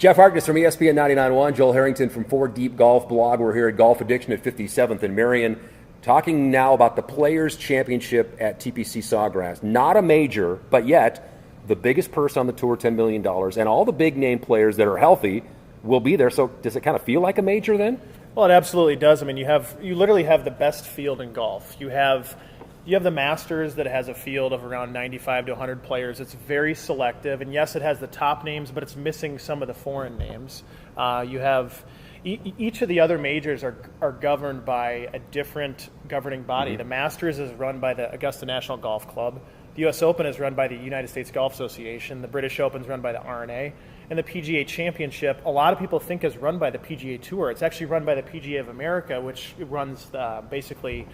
Jeff Harkness from ESPN 99.1, Joel Harrington from 4 Deep Golf Blog. We're here at Golf Addiction at 57th and Marion, talking now about the Players' Championship at TPC Sawgrass. Not a major, but yet the biggest purse on the tour, $10 million, and all the big-name players that are healthy will be there. So does it kind of feel like a major then? Well, it absolutely does. I mean, you literally have the best field in golf. You have the Masters that has a field of around 95 to 100 players. It's very selective, and yes, it has the top names, but it's missing some of the foreign names. You have each of the other majors are governed by a different governing body. Mm-hmm. The Masters is run by the Augusta National Golf Club. The U.S. Open is run by the United States Golf Association. The British Open is run by the R&A. And the PGA Championship, a lot of people think is run by the PGA Tour. It's actually run by the PGA of America, which runs basically,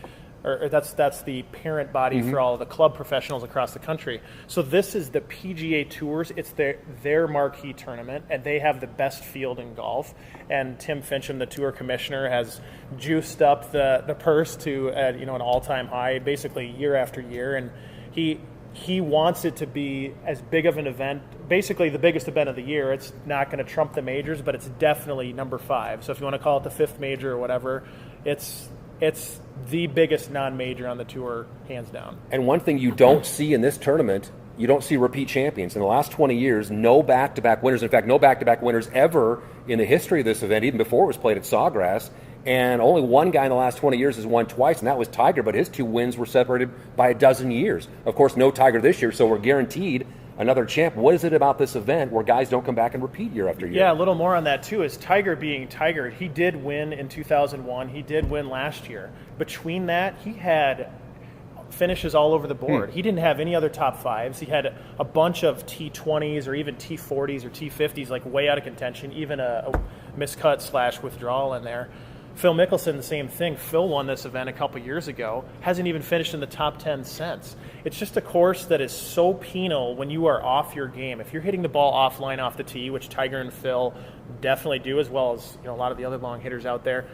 or that's the parent body for all of the club professionals across the country. So this is the PGA Tours. It's their marquee tournament, and they have the best field in golf. And Tim Fincham, the tour commissioner, has juiced up the purse to an all-time high, basically year after year. And he wants it to be as big of an event, basically the biggest event of the year. It's not going to trump the majors, but it's definitely number 5. So if you want to call it the 5th major or whatever, it's the biggest non-major on the tour, hands down. And one thing you don't see in this tournament, you don't see repeat champions. In the last 20 years, no back-to-back winners. In fact, no back-to-back winners ever in the history of this event, even before it was played at Sawgrass. And only one guy in the last 20 years has won twice, and that was Tiger, but his 2 wins were separated by a dozen years. Of course, no Tiger this year, so we're guaranteed another champ. What is it about this event where guys don't come back and repeat year after year? Yeah, a little more on that, too, is Tiger being Tiger. He did win in 2001. He did win last year. Between that, he had finishes all over the board. He didn't have any other top 5s. He had a bunch of T20s or even T40s or T50s, like way out of contention, even a miscut / withdrawal in there. Phil Mickelson, the same thing. Phil won this event a couple years ago. Hasn't even finished in the top 10 since. It's just a course that is so penal when you are off your game. If you're hitting the ball offline off the tee, which Tiger and Phil definitely do, as well as a lot of the other long hitters out there,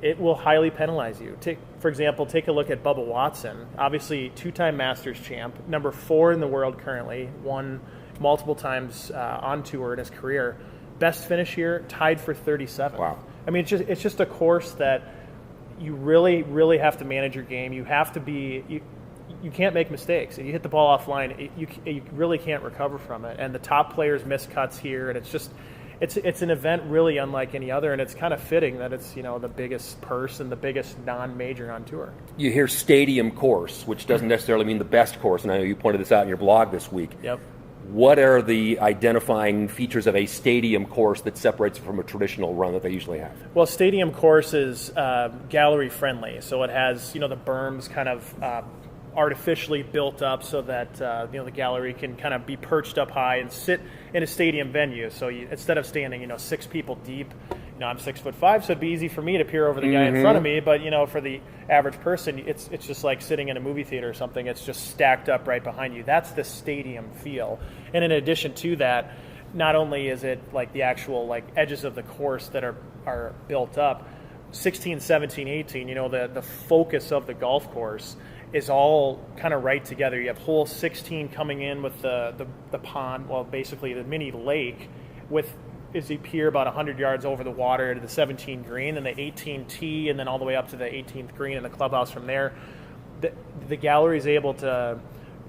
it will highly penalize you. For example, take a look at Bubba Watson. Obviously, 2-time Masters champ, number 4 in the world currently, won multiple times on tour in his career. Best finish here, tied for 37th. Wow. I mean, it's just a course that you really, really have to manage your game. You have to be you can't make mistakes. If you hit the ball offline, you really can't recover from it. And the top players miss cuts here, and it's an event really unlike any other. And it's kind of fitting that it's the biggest purse and the biggest non-major on tour. You hear stadium course, which doesn't necessarily mean the best course, and I know you pointed this out in your blog this week. Yep. What are the identifying features of a stadium course that separates it from a traditional run that they usually have? Well, stadium course is gallery friendly, so it has the berms kind of artificially built up so that the gallery can kind of be perched up high and sit in a stadium venue. So instead of standing 6 people deep, I'm 6'5", so it'd be easy for me to peer over the guy in front of me. But for the average person, it's just like sitting in a movie theater or something. It's just stacked up right behind you. That's the stadium feel. And in addition to that, not only is it like the actual edges of the course that are built up, 16, 17, 18, the focus of the golf course is all kind of right together. You have hole 16 coming in with the pond, well, basically the mini lake, as you peer about 100 yards over the water to the 17 green, and the 18 tee, and then all the way up to the 18th green and the clubhouse from there. The gallery is able to,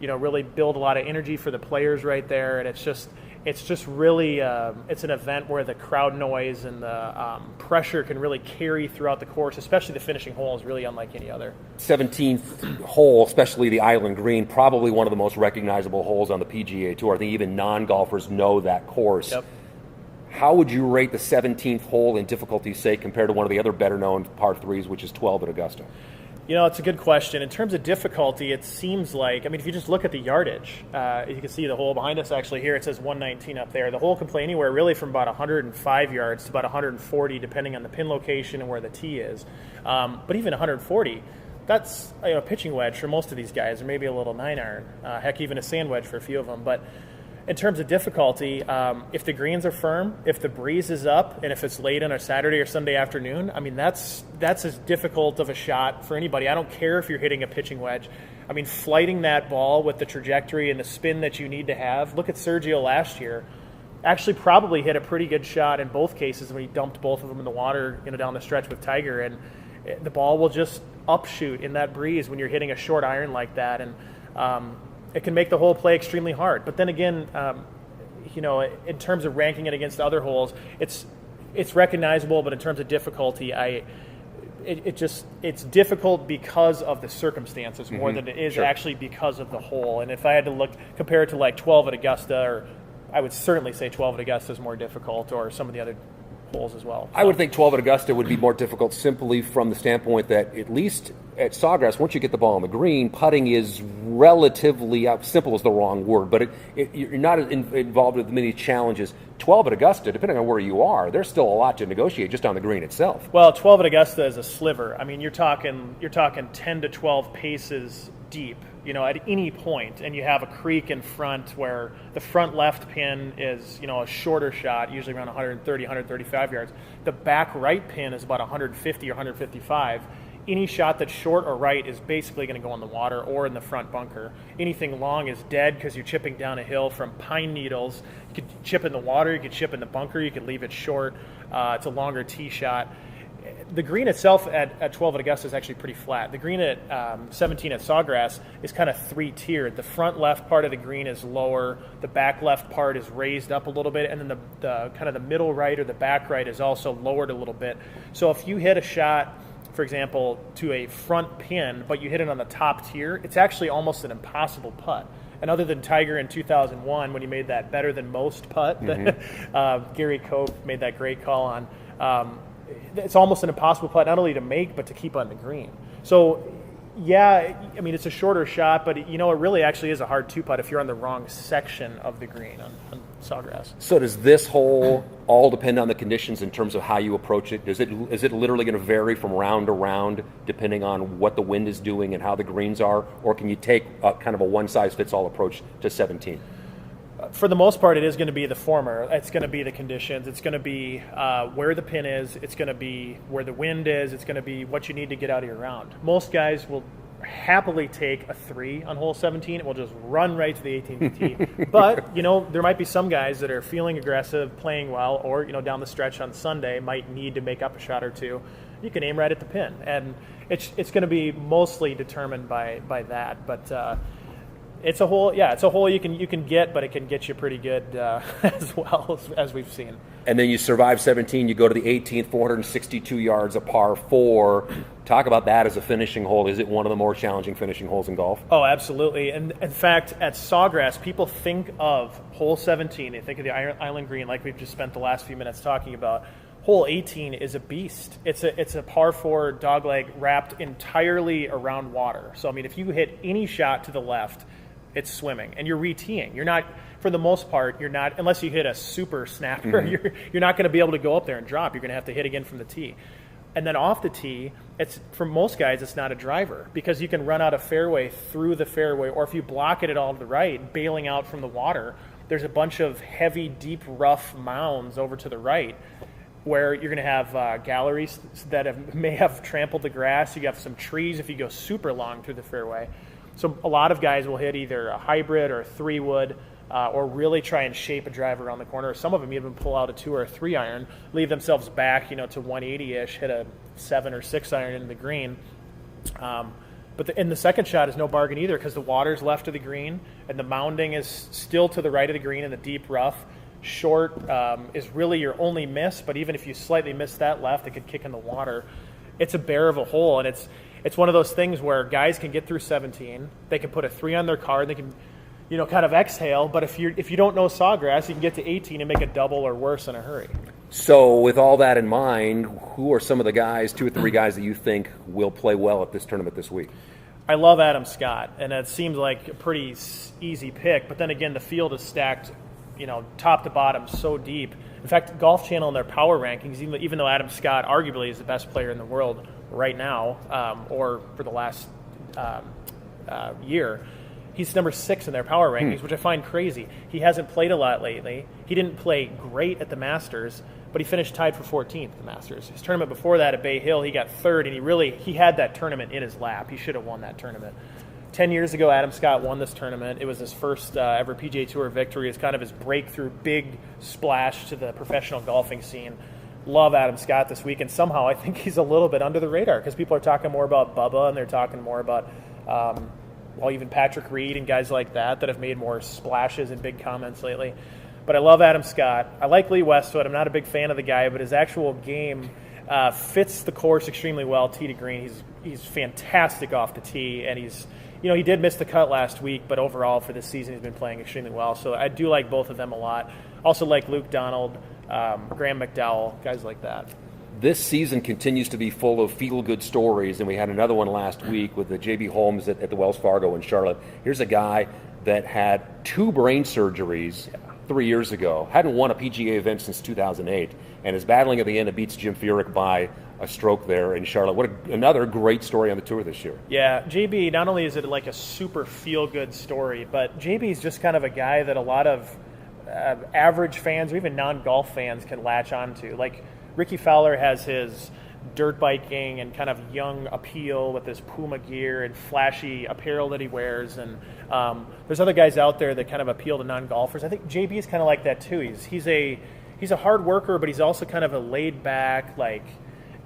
really build a lot of energy for the players right there, and it's just really it's an event where the crowd noise and the pressure can really carry throughout the course, especially the finishing hole is really unlike any other. 17th hole, especially the Island Green, probably one of the most recognizable holes on the PGA Tour. I think even non-golfers know that course. Yep. How would you rate the 17th hole in difficulty, say, compared to one of the other better-known par 3s, which is 12 at Augusta? It's a good question. In terms of difficulty, it seems like, if you just look at the yardage, you can see the hole behind us actually here. It says 119 up there. The hole can play anywhere really from about 105 yards to about 140, depending on the pin location and where the tee is. But even 140, that's a pitching wedge for most of these guys, or maybe a little 9-iron. Heck, even a sand wedge for a few of them. But in terms of difficulty, if the greens are firm, if the breeze is up, and if it's late on a Saturday or Sunday afternoon, that's as difficult of a shot for anybody. I don't care if you're hitting a pitching wedge. Flighting that ball with the trajectory and the spin that you need to have. Look at Sergio last year. actually probably hit a pretty good shot in both cases when he dumped both of them in the water, down the stretch with Tiger, and the ball will just upshoot in that breeze when you're hitting a short iron like that, and it can make the hole play extremely hard. But then again, in terms of ranking it against other holes, it's recognizable, but in terms of difficulty, it's difficult because of the circumstances more than it is actually because of the hole. And if I had to compare it to like 12 at Augusta, or I would certainly say 12 at Augusta is more difficult, or some of the other holes as well. I would think 12 at Augusta would be more difficult simply from the standpoint that at least at Sawgrass, once you get the ball on the green, putting is relatively simple is the wrong word, but you're not involved with many challenges. 12 at Augusta, depending on where you are, there's still a lot to negotiate just on the green itself. Well, 12 at Augusta is a sliver. I mean, you're talking 10 to 12 paces deep, at any point, and you have a creek in front where the front left pin is, a shorter shot, usually around 130, 135 yards. The back right pin is about 150 or 155. Any shot that's short or right is basically going to go in the water or in the front bunker. Anything long is dead because you're chipping down a hill from pine needles. You could chip in the water, you could chip in the bunker, you could leave it short. It's a longer tee shot. The green itself at 12 at Augusta is actually pretty flat. The green at 17 at Sawgrass is kind of three-tiered. The front left part of the green is lower. The back left part is raised up a little bit, and then the kind of the middle right or the back right is also lowered a little bit. So if you hit a shot, for example, to a front pin, but you hit it on the top tier, it's actually almost an impossible putt. And other than Tiger in 2001, when he made that better than most putt, Gary Cope made that great call on, it's almost an impossible putt not only to make, but to keep on the green. So, yeah, I mean, it's a shorter shot, but, it really actually is a hard two-putt if you're on the wrong section of the green on Sawgrass. So does this hole all depend on the conditions in terms of how you approach it? Is it literally going to vary from round to round depending on what the wind is doing and how the greens are? Or can you take kind of a one-size-fits-all approach to 17? For the most part, it is going to be the former. It's going to be the conditions. It's going to be where the pin is. It's going to be where the wind is. It's going to be what you need to get out of your round. Most guys will happily take a 3 on hole 17 and will just run right to the 18th tee. But, there might be some guys that are feeling aggressive, playing well, or, down the stretch on Sunday might need to make up a shot or two. You can aim right at the pin. And it's going to be mostly determined by that. But it's a hole you can get, but it can get you pretty good as well as we've seen. And then you survive 17, you go to the 18th, 462 yards, a par 4. Talk about that as a finishing hole. Is it one of the more challenging finishing holes in golf? Oh, absolutely. And in fact, at Sawgrass, people think of hole 17. They think of the Island Green like we've just spent the last few minutes talking about. Hole 18 is a beast. It's a par 4 dogleg wrapped entirely around water. So, I mean, if you hit any shot to the left, it's swimming, and you're re-teeing. You're not, for the most part, unless you hit a super snapper, you're not going to be able to go up there and drop. You're going to have to hit again from the tee. And then off the tee, for most guys, it's not a driver because you can run out a fairway through the fairway, or if you block it at all to the right, bailing out from the water, there's a bunch of heavy, deep, rough mounds over to the right where you're going to have galleries that may have trampled the grass. You have some trees if you go super long through the fairway. So a lot of guys will hit either a hybrid or a 3-wood or really try and shape a drive around the corner. Some of them even pull out a 2 or a 3 iron, leave themselves back, to 180-ish, hit a 7 or 6 iron into the green. But in the second shot is no bargain either because the water's left of the green and the mounding is still to the right of the green in the deep rough. Short is really your only miss, but even if you slightly miss that left, it could kick in the water. It's a bear of a hole, and it's one of those things where guys can get through 17. They can put a 3 on their card. They can, kind of exhale. But if you don't know Sawgrass, you can get to 18 and make a double or worse in a hurry. So with all that in mind, who are some of the guys, 2 or 3 guys that you think will play well at this tournament this week? I love Adam Scott, and it seems like a pretty easy pick. But then again, the field is stacked, top to bottom so deep. In fact, Golf Channel in their power rankings, even though Adam Scott arguably is the best player in the world right now, or for the last year, he's number 6 in their power rankings, which I find crazy. He hasn't played a lot lately. He didn't play great at the Masters, but he finished tied for 14th at the Masters. His tournament before that at Bay Hill, he got 3rd, and he had that tournament in his lap. He should have won that tournament. 10 years ago, Adam Scott won this tournament. It was his first ever PGA Tour victory. It's kind of his breakthrough, big splash to the professional golfing scene. Love Adam Scott this week, and somehow I think he's a little bit under the radar because people are talking more about Bubba, and they're talking more about, even Patrick Reed and guys like that have made more splashes and big comments lately. But I love Adam Scott. I like Lee Westwood. I'm not a big fan of the guy, but his actual game fits the course extremely well, tee to green. He's fantastic off the tee, and he did miss the cut last week, but overall for this season he's been playing extremely well. So I do like both of them a lot. Also like Luke Donald, Graham McDowell, guys like that. This season continues to be full of feel-good stories, and we had another one last week with the J.B. Holmes at the Wells Fargo in Charlotte. Here's a guy that had 2 brain surgeries 3 years ago, hadn't won a PGA event since 2008, and is battling at the end and beats Jim Furyk by a stroke there in Charlotte. Another great story on the tour this year. Yeah, JB, not only is it like a super feel-good story, but JB is just kind of a guy that a lot of average fans or even non-golf fans can latch onto. Like Ricky Fowler has his dirt biking and kind of young appeal with his Puma gear and flashy apparel that he wears, and there's other guys out there that kind of appeal to non-golfers. I think JB is kind of like that too. He's a hard worker, but he's also kind of a laid back, like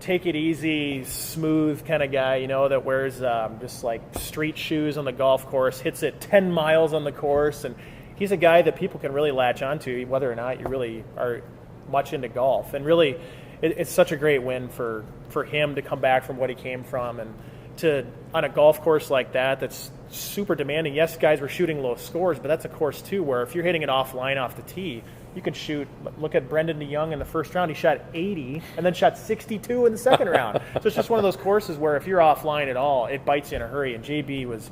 take it easy, smooth kind of guy, that wears just like street shoes on the golf course, hits it 10 miles on the course, and he's a guy that people can really latch onto whether or not you really are much into golf. And really, it's such a great win for him to come back from what he came from, and to on a golf course like that's super demanding. Yes, guys were shooting low scores, but that's a course too where if you're hitting it offline off the tee, you can shoot. Look at Brendan DeYoung in the first round. He shot 80 and then shot 62 in the second round. So it's just one of those courses where if you're offline at all, it bites you in a hurry. And JB was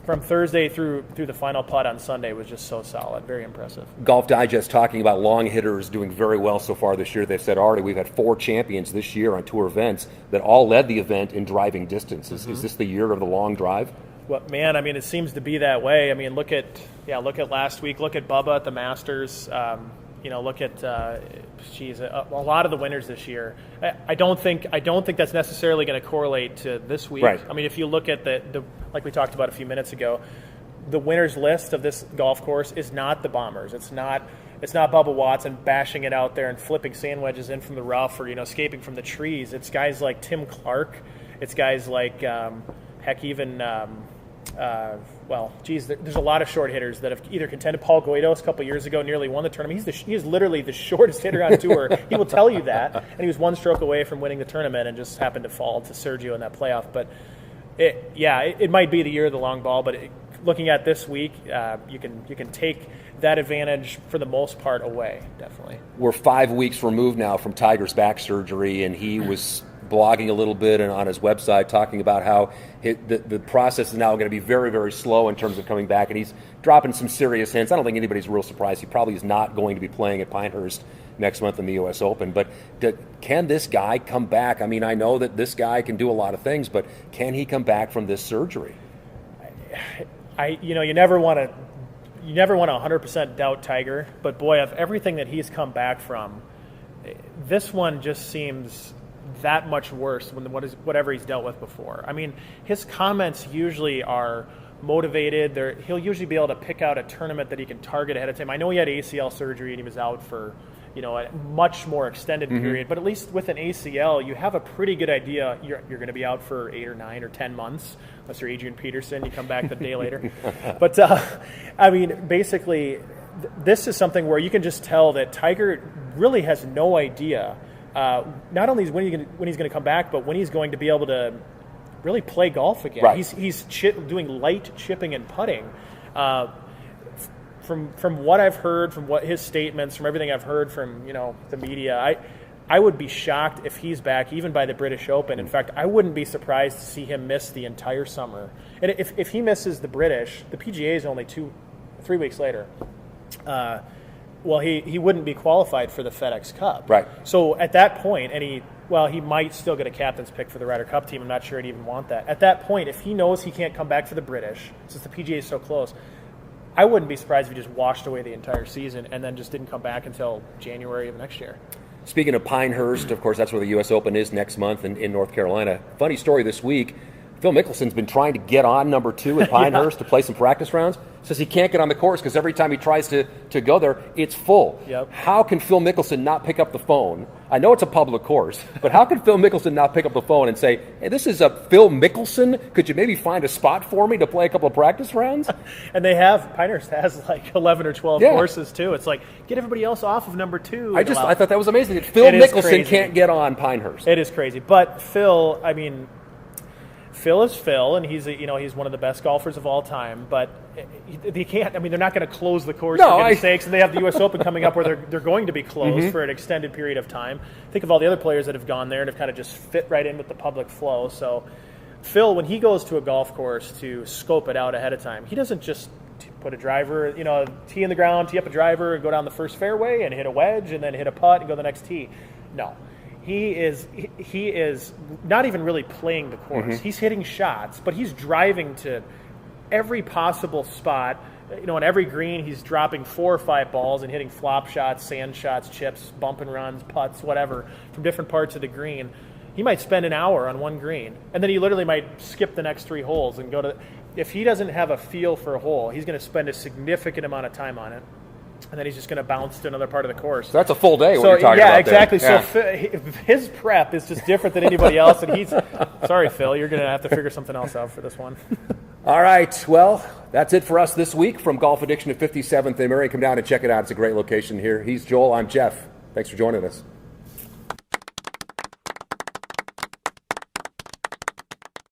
from Thursday through the final putt on Sunday was just so solid. Very impressive. Golf Digest talking about long hitters doing very well so far this year. They've said already we've had 4 champions this year on tour events that all led the event in driving distances. Mm-hmm. Is this the year of the long drive? Well, man, I mean, it seems to be that way. I mean, look at last week. Look at Bubba at the Masters. Look at a lot of the winners this year. I don't think that's necessarily going to correlate to this week. Right. I mean, if you look at the like we talked about a few minutes ago, the winners list of this golf course is not the Bombers. It's not Bubba Watson bashing it out there and flipping sand wedges in from the rough or escaping from the trees. It's guys like Tim Clark. It's guys like there's a lot of short hitters that have either contended. Paul Guidos a couple years ago nearly won the tournament. He is literally the shortest hitter on tour. He will tell you that. And he was 1 stroke away from winning the tournament and just happened to fall to Sergio in that playoff. But it might be the year of the long ball. But looking at this week, you can take that advantage for the most part away, definitely. We're 5 weeks removed now from Tiger's back surgery, and he was blogging a little bit and on his website talking about how the process is now going to be very, very slow in terms of coming back, and he's dropping some serious hints. I don't think anybody's real surprised. He probably is not going to be playing at Pinehurst next month in the U.S. Open, but can this guy come back? I mean, I know that this guy can do a lot of things, but can he come back from this surgery? You never want to 100% doubt Tiger, but boy, of everything that he's come back from, this one just seems that much worse than whatever he's dealt with before. I mean, his comments usually are motivated. He'll usually be able to pick out a tournament that he can target ahead of time. I know he had ACL surgery and he was out for a much more extended period, but at least with an ACL, you have a pretty good idea you're going to be out for 8 or 9 or 10 months, unless you're Adrian Peterson, you come back the day later. But, I mean, basically, this is something where you can just tell that Tiger really has no idea not only when he's going to come back, but when he's going to be able to really play golf again. Right. He's doing light chipping and putting. From what I've heard, from what his statements, from everything I've heard from the media, I would be shocked if he's back even by the British Open. In fact, I wouldn't be surprised to see him miss the entire summer. And if he misses the British, the PGA is only 2-3 weeks later. Well, he wouldn't be qualified for the FedEx Cup. Right. So at that point, he might still get a captain's pick for the Ryder Cup team. I'm not sure he'd even want that. At that point, if he knows he can't come back for the British, since the PGA is so close, I wouldn't be surprised if he just washed away the entire season and then just didn't come back until January of next year. Speaking of Pinehurst, of course, that's where the U.S. Open is next month in North Carolina. Funny story this week. Phil Mickelson's been trying to get on number 2 at Pinehurst to play some practice rounds. Says he can't get on the course because every time he tries to go there, it's full. Yep. How can Phil Mickelson not pick up the phone? I know it's a public course, but how can Phil Mickelson not pick up the phone and say, hey, this is a Phil Mickelson. Could you maybe find a spot for me to play a couple of practice rounds? And Pinehurst has like 11 or 12 courses too. It's like, get everybody else off of number 2. I thought that was amazing that Phil Mickelson can't get on Pinehurst. It is crazy. But Phil, Phil is Phil, and he's one of the best golfers of all time. But they can't. They're not going to close the course for goodness sakes. And they have the U.S. Open coming up, where they're going to be closed for an extended period of time. Think of all the other players that have gone there and have kind of just fit right in with the public flow. So Phil, when he goes to a golf course to scope it out ahead of time, he doesn't just put a driver, tee in the ground, tee up a driver, and go down the first fairway and hit a wedge, and then hit a putt and go to the next tee. No. He is not even really playing the course. He's hitting shots, but he's driving to every possible spot. On every green, he's dropping 4 or 5 balls and hitting flop shots, sand shots, chips, bump and runs, putts, whatever, from different parts of the green. He might spend an hour on one green, and then he literally might skip the next 3 holes and go to. If he doesn't have a feel for a hole, he's going to spend a significant amount of time on it. And then he's just going to bounce to another part of the course. So that's a full day. What you're talking about exactly. There. So his prep is just different than anybody else. And sorry, Phil, you're going to have to figure something else out for this one. All right. Well, that's it for us this week from Golf Addiction at 57th and Murray. Come down and check it out. It's a great location here. He's Joel. I'm Jeff. Thanks for joining us.